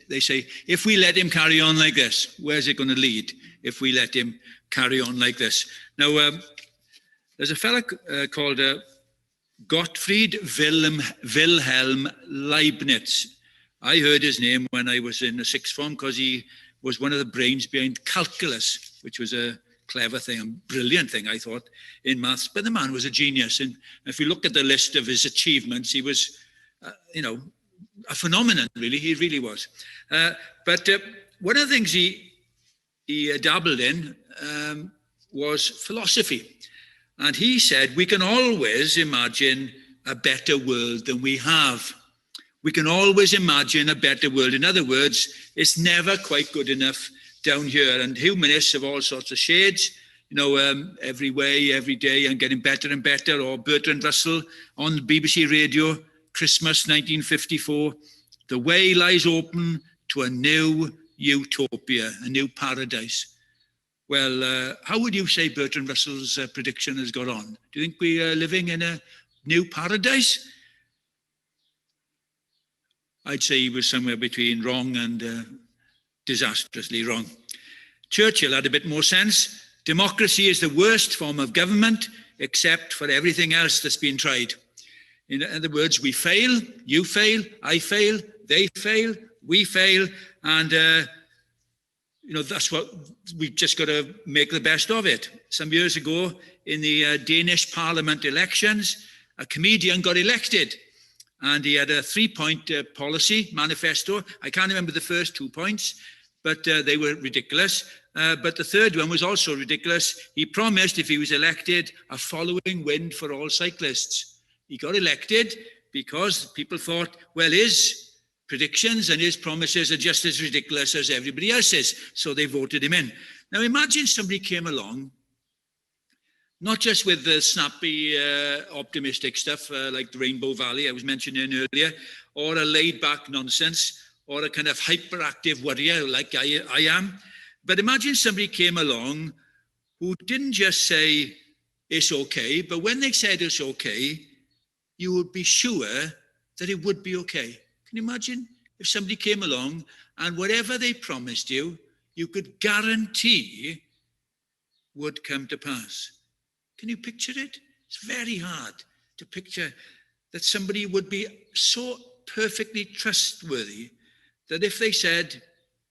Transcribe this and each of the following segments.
they say, if we let him carry on like this, where's it going to lead if we let him carry on like this? Now, there's a fella called Gottfried Wilhelm Leibniz. I heard his name when I was in the sixth form because he was one of the brains behind calculus, which was a clever thing, a brilliant thing, I thought, in maths. But the man was a genius. And if you look at the list of his achievements, he was, a phenomenon, really. He really was. But one of the things he dabbled in was philosophy. And he said, we can always imagine a better world than we have. We can always imagine a better world. In other words, it's never quite good enough down here. And humanists of all sorts of shades, every way, every day, and getting better and better. Or Bertrand Russell on the BBC radio, Christmas 1954, the way lies open to a new utopia, a new paradise. Well, how would you say Bertrand Russell's prediction has got on? Do you think we are living in a new paradise? I'd say he was somewhere between wrong and disastrously wrong. Churchill had a bit more sense. Democracy is the worst form of government, except for everything else that's been tried. In other words, we fail, you fail, I fail, they fail, we fail, and that's what we've just got to make the best of it. Some years ago, in the Danish Parliament elections, a comedian got elected, and he had a 3-point policy manifesto. I can't remember the first 2 points, but they were ridiculous. But the third one was also ridiculous. He promised, if he was elected, a following wind for all cyclists. He got elected because people thought, well, his predictions and his promises are just as ridiculous as everybody else's, so they voted him in. Now imagine somebody came along, not just with the snappy, optimistic stuff like the Rainbow Valley I was mentioning earlier, or a laid-back nonsense, or a kind of hyperactive worrier like I am. But imagine somebody came along who didn't just say, it's okay, but when they said it's okay, you would be sure that it would be okay. Can you imagine if somebody came along and whatever they promised you, you could guarantee would come to pass? Can you picture it? It's very hard to picture that somebody would be so perfectly trustworthy that if they said,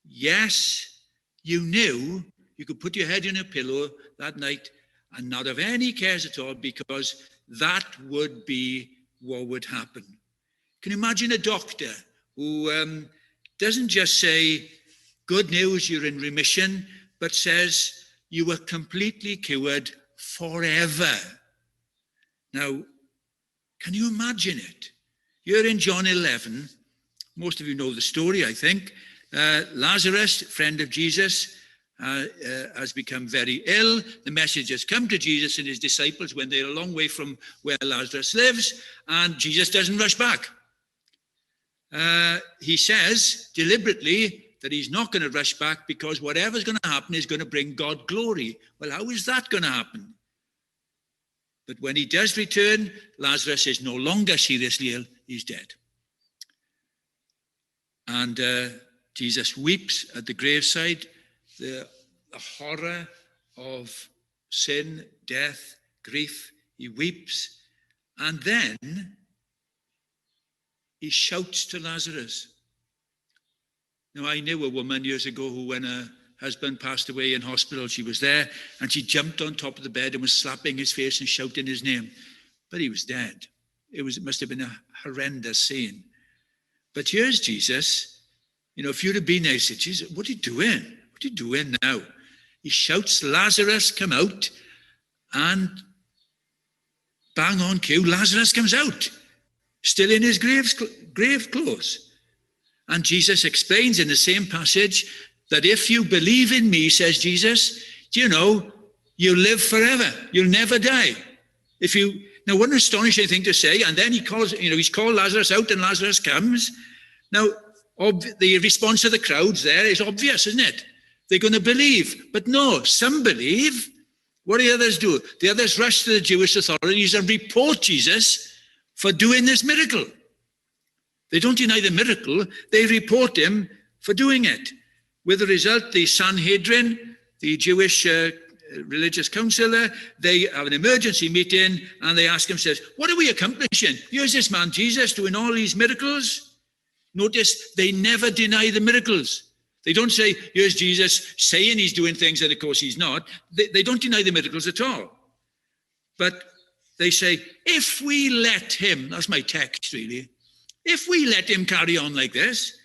yes, you knew you could put your head in a pillow that night and not have any cares at all, because that would be what would happen. Can you imagine a doctor who doesn't just say, good news, you're in remission, but says you were completely cured forever? Now, can you imagine it? You're in John 11. Most of you know the story, I think. Lazarus, friend of Jesus, has become very ill. The message has come to Jesus and his disciples when they're a long way from where Lazarus lives, and Jesus doesn't rush back. He says deliberately that he's not going to rush back because whatever's going to happen is going to bring God glory. Well, how is that going to happen? But when he does return, Lazarus is no longer seriously ill, he's dead. And Jesus weeps at the graveside, the horror of sin, death, grief. He weeps, and then he shouts to Lazarus. Now, I knew a woman years ago who, when her husband passed away in hospital, she was there, and she jumped on top of the bed and was slapping his face and shouting his name. But he was dead. It must have been a horrendous scene. But here's Jesus. If you'd have been there, you said, Jesus, what are you doing? What are you doing now? He shouts, Lazarus, come out. And bang on cue, Lazarus comes out, still in his grave clothes. And Jesus explains in the same passage that if you believe in me, says Jesus, you live forever. You'll never die. Now, what an astonishing thing to say. And then he's called Lazarus out, and Lazarus comes. Now, the response of the crowds there is obvious, isn't it? They're going to believe. But no, some believe. What do the others do? The others rush to the Jewish authorities and report Jesus for doing this miracle. They don't deny the miracle. They report him for doing it. With the result, the Sanhedrin, the Jewish religious council, they have an emergency meeting and they ask him, says, what are we accomplishing? Here's this man Jesus doing all these miracles. Notice they never deny the miracles. They don't say, here's Jesus saying he's doing things that of course he's not. They don't deny the miracles at all. But they say, if we let him, that's my text really, if we let him carry on like this,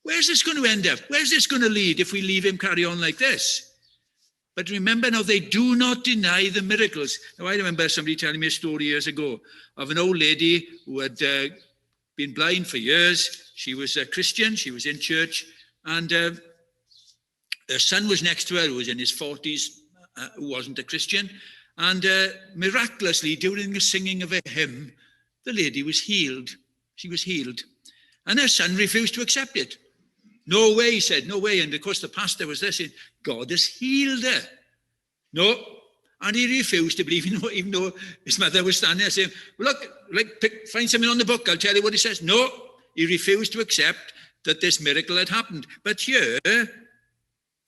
where's this going to end up? Where's this going to lead if we leave him carry on like this? But remember now, they do not deny the miracles. Now, I remember somebody telling me a story years ago of an old lady who had been blind for years. She was a Christian, she was in church, and her son was next to her, who was in his 40s, who wasn't a Christian. And miraculously, during the singing of a hymn, the lady was healed. She was healed. And her son refused to accept it. No way, he said, no way. And of course, the pastor was there saying, God has healed her. No. And he refused to believe, even though his mother was standing there saying, well, look, find something on the book, I'll tell you what it says. No, he refused to accept that this miracle had happened. But here,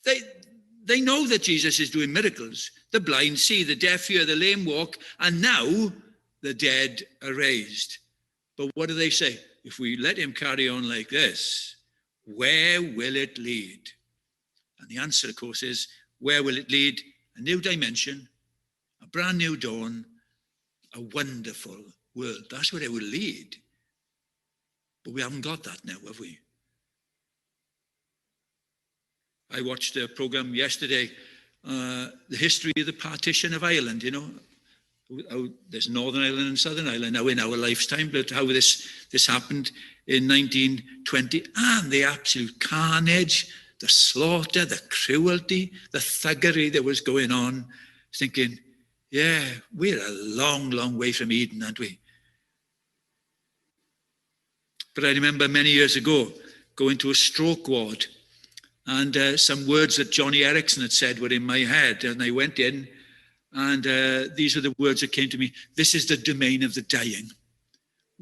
they know that Jesus is doing miracles. The blind see, the deaf hear, the lame walk, and now the dead are raised. But what do they say? If we let him carry on like this, where will it lead? And the answer, of course, is, where will it lead? A new dimension, a brand new dawn, a wonderful world. That's where it will lead. But we haven't got that now, have we? I watched a program yesterday, the history of the partition of Ireland, how there's Northern Ireland and Southern Ireland now in our lifetime, but how this happened in 1920, and the absolute carnage, the slaughter, the cruelty, the thuggery that was going on. Thinking, yeah, we're a long, long way from Eden, aren't we? But I remember many years ago going to a stroke ward, and some words that Johnny Erickson had said were in my head, and I went in, and these are the words that came to me. This is the domain of the dying.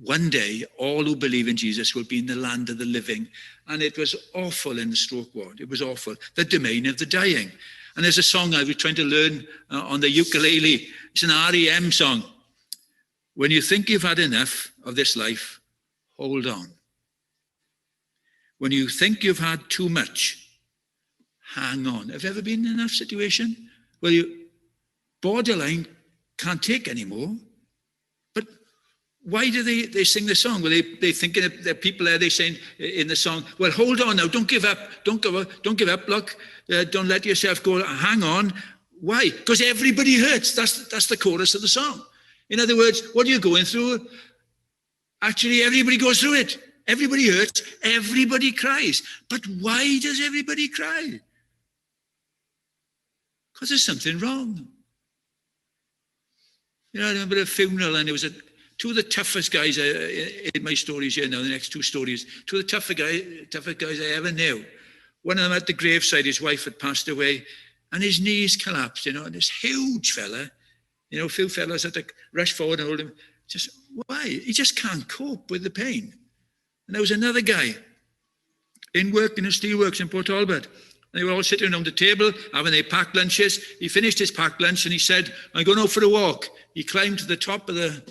One day, all who believe in Jesus will be in the land of the living. And it was awful in the stroke ward. It was awful. The domain of the dying. And there's a song I was trying to learn on the ukulele. It's an REM song. When you think you've had enough of this life, hold on. When you think you've had too much, hang on. Have you ever been in that situation where you borderline can't take anymore? But why do they sing the song? Well, they thinking of the people there, they saying in the song, well, hold on now, don't give up, don't give up, look, don't let yourself go, hang on. Why? Because everybody hurts. That's the chorus of the song. In other words, what are you going through? Actually, everybody goes through it. Everybody hurts, everybody cries. But why does everybody cry? Because there's something wrong. I remember a funeral, and there was two of the toughest guys in my stories here now, the next two stories, two of the toughest guys I ever knew. One of them at the graveside, his wife had passed away, and his knees collapsed, and this huge fella, a few fellas had to rush forward and hold him. Just, why? He just can't cope with the pain. And there was another guy in work in the steelworks in Port Talbot. They were all sitting around the table, having their packed lunches. He finished his packed lunch and he said, I'm going out for a walk. He climbed to the top of the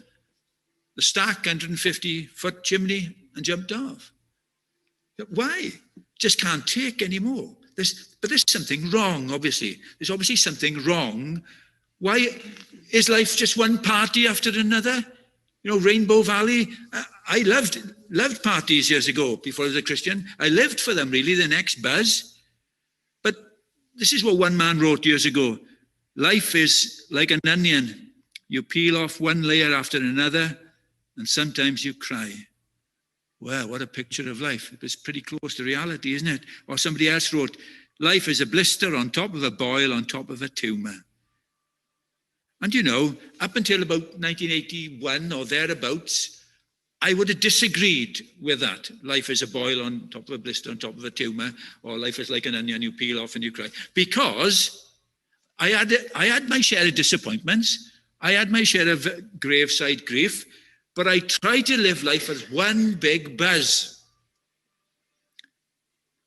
stack, 150-foot chimney, and jumped off. But why? Just can't take anymore. But there's something wrong, obviously. There's obviously something wrong. Why is life just one party after another? Rainbow Valley. I loved parties years ago before I was a Christian. I lived for them, really, the next buzz. But this is what one man wrote years ago. Life is like an onion. You peel off one layer after another, and sometimes you cry. Well, what a picture of life. It was pretty close to reality, isn't it? Or somebody else wrote, life is a blister on top of a boil on top of a tumour. And up until about 1981 or thereabouts, I would have disagreed with that. Life is a boil on top of a blister on top of a tumour, or life is like an onion, you peel off and you cry. Because I had my share of disappointments. I had my share of graveside grief. But I tried to live life as one big buzz.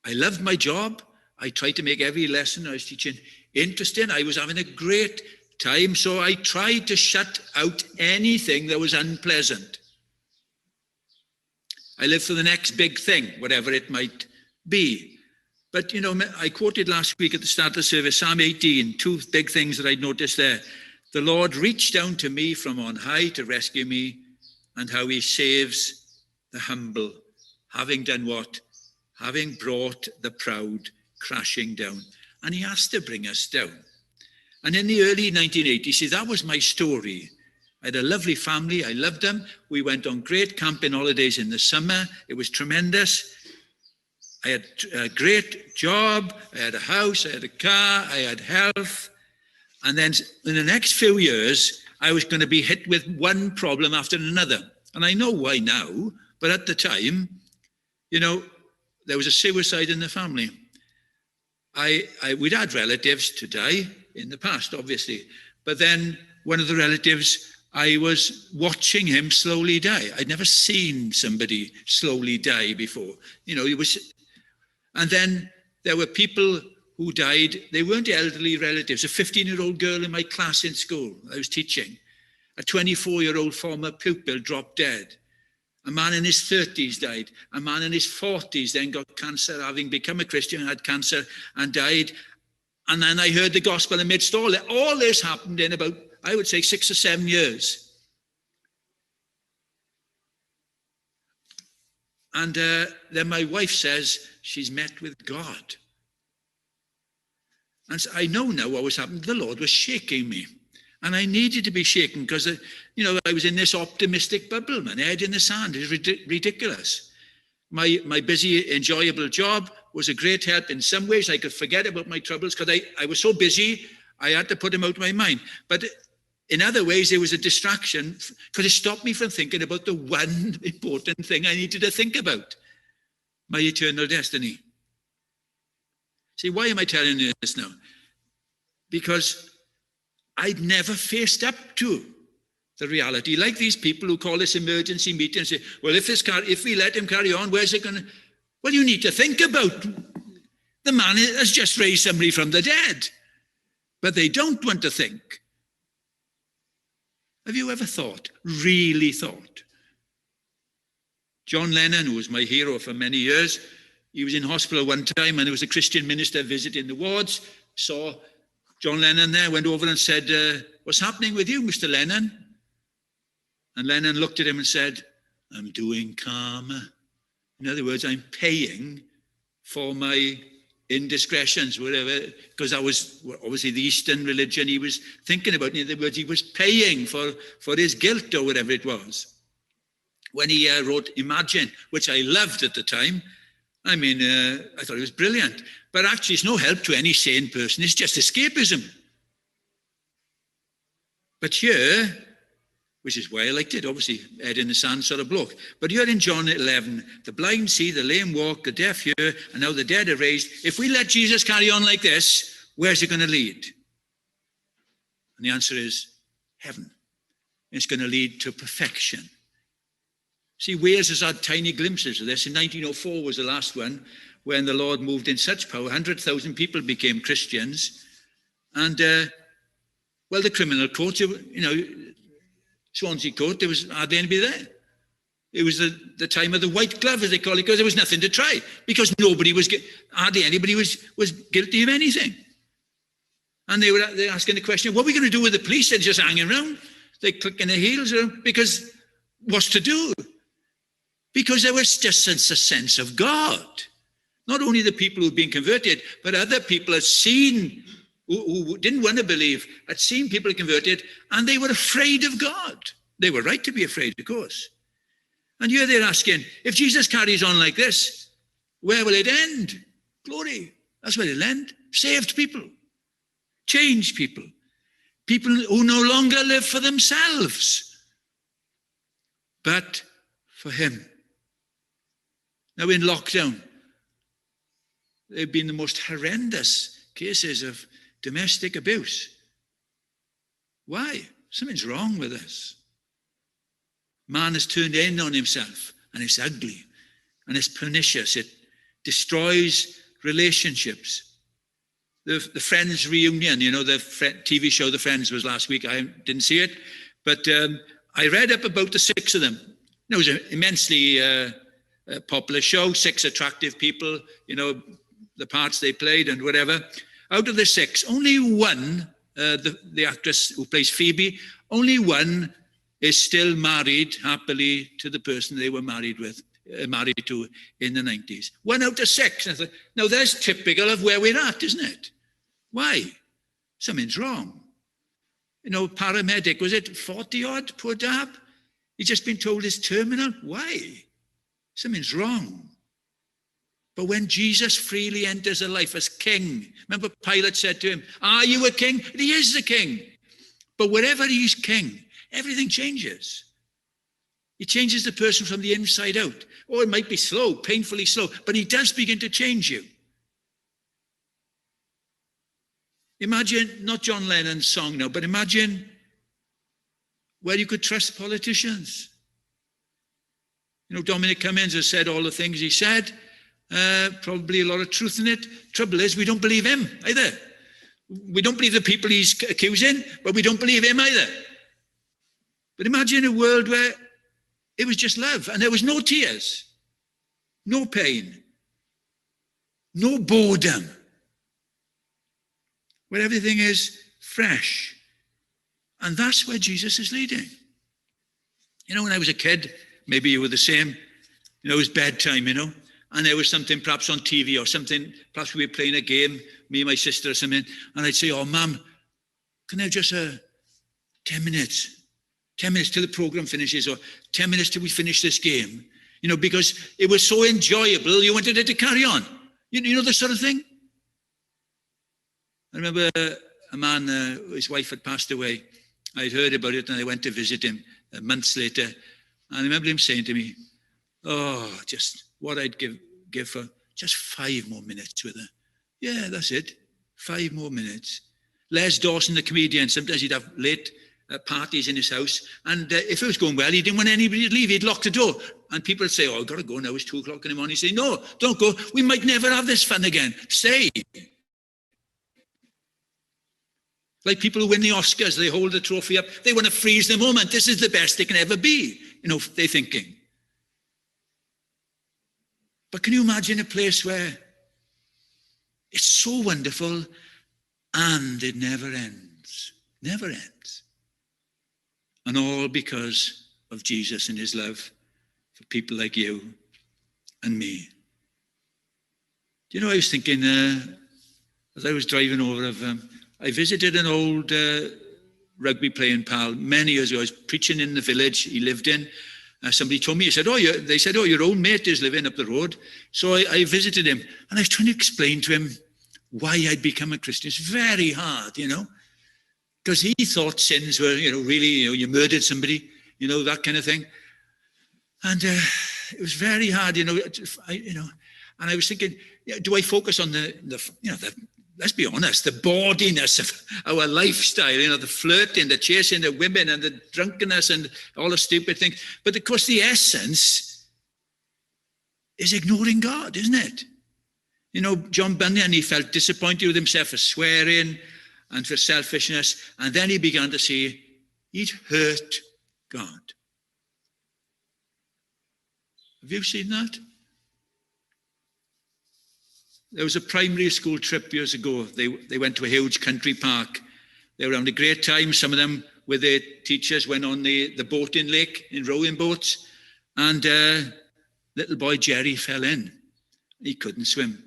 I loved my job. I tried to make every lesson I was teaching interesting. I was having a great time, so I tried to shut out anything that was unpleasant. I lived for the next big thing, whatever it might be. But, I quoted last week at the start of the service, Psalm 18, two big things that I'd noticed there. The Lord reached down to me from on high to rescue me, and how he saves the humble, having done what? Having brought the proud crashing down. And he has to bring us down. And in the early 1980s, see, that was my story. I had a lovely family. I loved them. We went on great camping holidays in the summer. It was tremendous. I had a great job. I had a house. I had a car. I had health. And then in the next few years, I was going to be hit with one problem after another. And I know why now, but at the time, there was a suicide in the family. We'd had relatives to die in the past, obviously. But then one of the relatives, I was watching him slowly die. I'd never seen somebody slowly die before. And then there were people who died. They weren't elderly relatives. A 15-year-old girl in my class in school I was teaching. A 24-year-old former pupil dropped dead. A man in his 30s died. A man in his 40s then got cancer, having become a Christian, had cancer and died. And then I heard the gospel amidst all that. All this happened in about, I would say, 6 or 7 years. And then my wife says she's met with God. And so I know now what was happening. The Lord was shaking me. And I needed to be shaken because, I was in this optimistic bubble, man, head in the sand. It's ridiculous. My busy, enjoyable job was a great help. In some ways, I could forget about my troubles because I was so busy, I had to put them out of my mind. But in other ways, it was a distraction because it stopped me from thinking about the one important thing I needed to think about, my eternal destiny. See, why am I telling you this now? Because I'd never faced up to the reality. Like these people who call this emergency meeting and say, well, if we let him carry on, where's it going to... Well, you need to think about the man has just raised somebody from the dead. But they don't want to think. Have you ever thought, really thought? John Lennon, who was my hero for many years, he was in hospital one time and there was a Christian minister visiting the wards, saw John Lennon there, went over and said, what's happening with you, Mr. Lennon? And Lennon looked at him and said, I'm doing karma. In other words, I'm paying for my indiscretions, whatever, because that was obviously the Eastern religion he was thinking about. In other words, he was paying for his guilt or whatever it was. When he wrote Imagine, which I loved at the time, I thought it was brilliant. But actually, it's no help to any sane person. It's just escapism. But here, which is why I liked it, obviously, head in the sand sort of bloke. But here in John 11, the blind see, the lame walk, the deaf hear, and now the dead are raised. If we let Jesus carry on like this, where's it going to lead? And the answer is heaven. It's going to lead to perfection. See, Wales has had tiny glimpses of this. In 1904 was the last one, when the Lord moved in such power. 100,000 people became Christians. And, the criminal court, Swansea court, there was hardly anybody there. It was the time of the white glove, as they call it, because there was nothing to try, because hardly anybody was guilty of anything. And they're asking the question, what are we going to do with the police? They're just hanging around. They're clicking their heels, because what's to do? Because there was just a sense of God. Not only the people who'd been converted, but other people had seen, who didn't want to believe, had seen people converted, and they were afraid of God. They were right to be afraid, of course. And here they're asking, if Jesus carries on like this, where will it end? Glory. That's where it'll end. Saved people. Changed people. People who no longer live for themselves, but for him. Now in lockdown, there have been the most horrendous cases of domestic abuse. Why? Something's wrong with us. Man has turned in on himself, and it's ugly, and it's pernicious. destroys relationships. The Friends reunion, the TV show The Friends was last week. I didn't see it, but I read up about the 6 of them. It was an immensely popular show, 6 attractive people, the parts they played and whatever. Out of the 6, only one, the actress who plays Phoebe, only one is still married happily to the person they were married to in the 90s. 1 out of 6. I thought, now that's typical of where we're at, isn't it? Why? Something's wrong. Paramedic, was it 40 odd, poor Dab? He's just been told he's terminal. Why? Something's wrong. But when Jesus freely enters a life as king, remember Pilate said to him, are you a king? And he is the king. But wherever he's king, everything changes. He changes the person from the inside out. It might be slow, painfully slow, but he does begin to change you. Imagine, not John Lennon's song now, but imagine where you could trust politicians. Dominic Cummings has said all the things he said, probably a lot of truth in it. Trouble is, we don't believe him either. We don't believe the people he's accusing, but we don't believe him either. But imagine a world where it was just love and there was no tears, no pain, no boredom, where everything is fresh. And that's where Jesus is leading. When I was a kid, maybe you were the same, it was bedtime, and there was something perhaps on TV or something, perhaps we were playing a game, me and my sister or something, and I'd say, Mum, can I have just 10 minutes? 10 minutes till the program finishes, or 10 minutes till we finish this game, because it was so enjoyable, you wanted it to carry on. You know this sort of thing? I remember a man, his wife had passed away. I'd heard about it and I went to visit him months later. And I remember him saying to me, just what I'd give for just 5 more minutes with her. Yeah, that's it. 5 more minutes. Les Dawson, the comedian, sometimes he'd have late parties in his house. And if it was going well, he didn't want anybody to leave. He'd lock the door. And people would say, I've got to go now. It's 2 o'clock in the morning. He'd say, no, don't go. We might never have this fun again. Stay. Like people who win the Oscars, they hold the trophy up. They want to freeze the moment. This is the best they can ever be. They're thinking. But can you imagine a place where it's so wonderful and it never ends? Never ends. And all because of Jesus and his love for people like you and me. I was thinking, as I was driving over, I visited an old rugby playing pal many years ago. I was preaching in the village he lived in. Somebody told me, they said, your old mate is living up the road. So I visited him and I was trying to explain to him why I'd become a Christian. It's very hard, because he thought sins were, really, you murdered somebody, that kind of thing. And it was very hard, and I was thinking, do I focus on let's be honest, the bawdiness of our lifestyle, the flirting, the chasing the women and the drunkenness and all the stupid things. But of course, the essence is ignoring God, isn't it? John Bunyan, he felt disappointed with himself for swearing and for selfishness. And then he began to see he'd hurt God. Have you seen that? There was a primary school trip years ago. They went to a huge country park. They were having a great time. Some of them, with their teachers, went on the boating lake in rowing boats. And little boy Jerry fell in. He couldn't swim.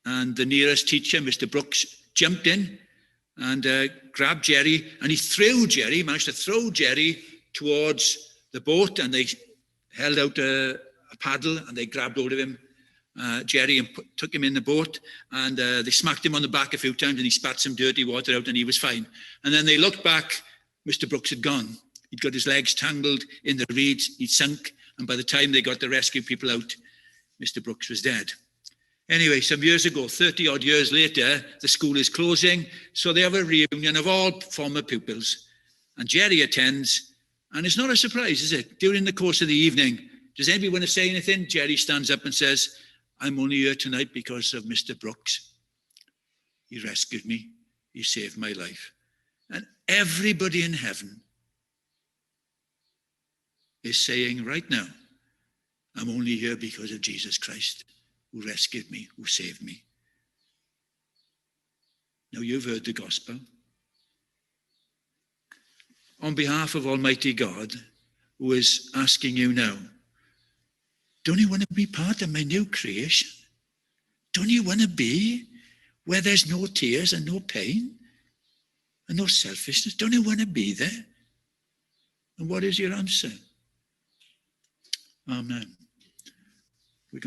And the nearest teacher, Mr. Brooks, jumped in and grabbed Jerry. And he managed to throw Jerry towards the boat. And they held out a paddle and they grabbed hold of him. Jerry, and took him in the boat, and they smacked him on the back a few times and he spat some dirty water out and he was fine. And then they looked back, Mr. Brooks had gone. He'd got his legs tangled in the reeds, he'd sunk, and by the time they got the rescue people out, Mr. Brooks was dead. Anyway, some years ago, 30 odd years later, the school is closing, so they have a reunion of all former pupils. And Jerry attends, and it's not a surprise, is it? During the course of the evening, does anybody want to say anything? Jerry stands up and says, I'm only here tonight because of Mr. Brooks. He rescued me. He saved my life. And everybody in heaven is saying right now, I'm only here because of Jesus Christ, who rescued me, who saved me. Now you've heard the gospel. On behalf of Almighty God, who is asking you now, don't you want to be part of my new creation? Don't you want to be where there's no tears and no pain and no selfishness? Don't you want to be there? And what is your answer? Amen.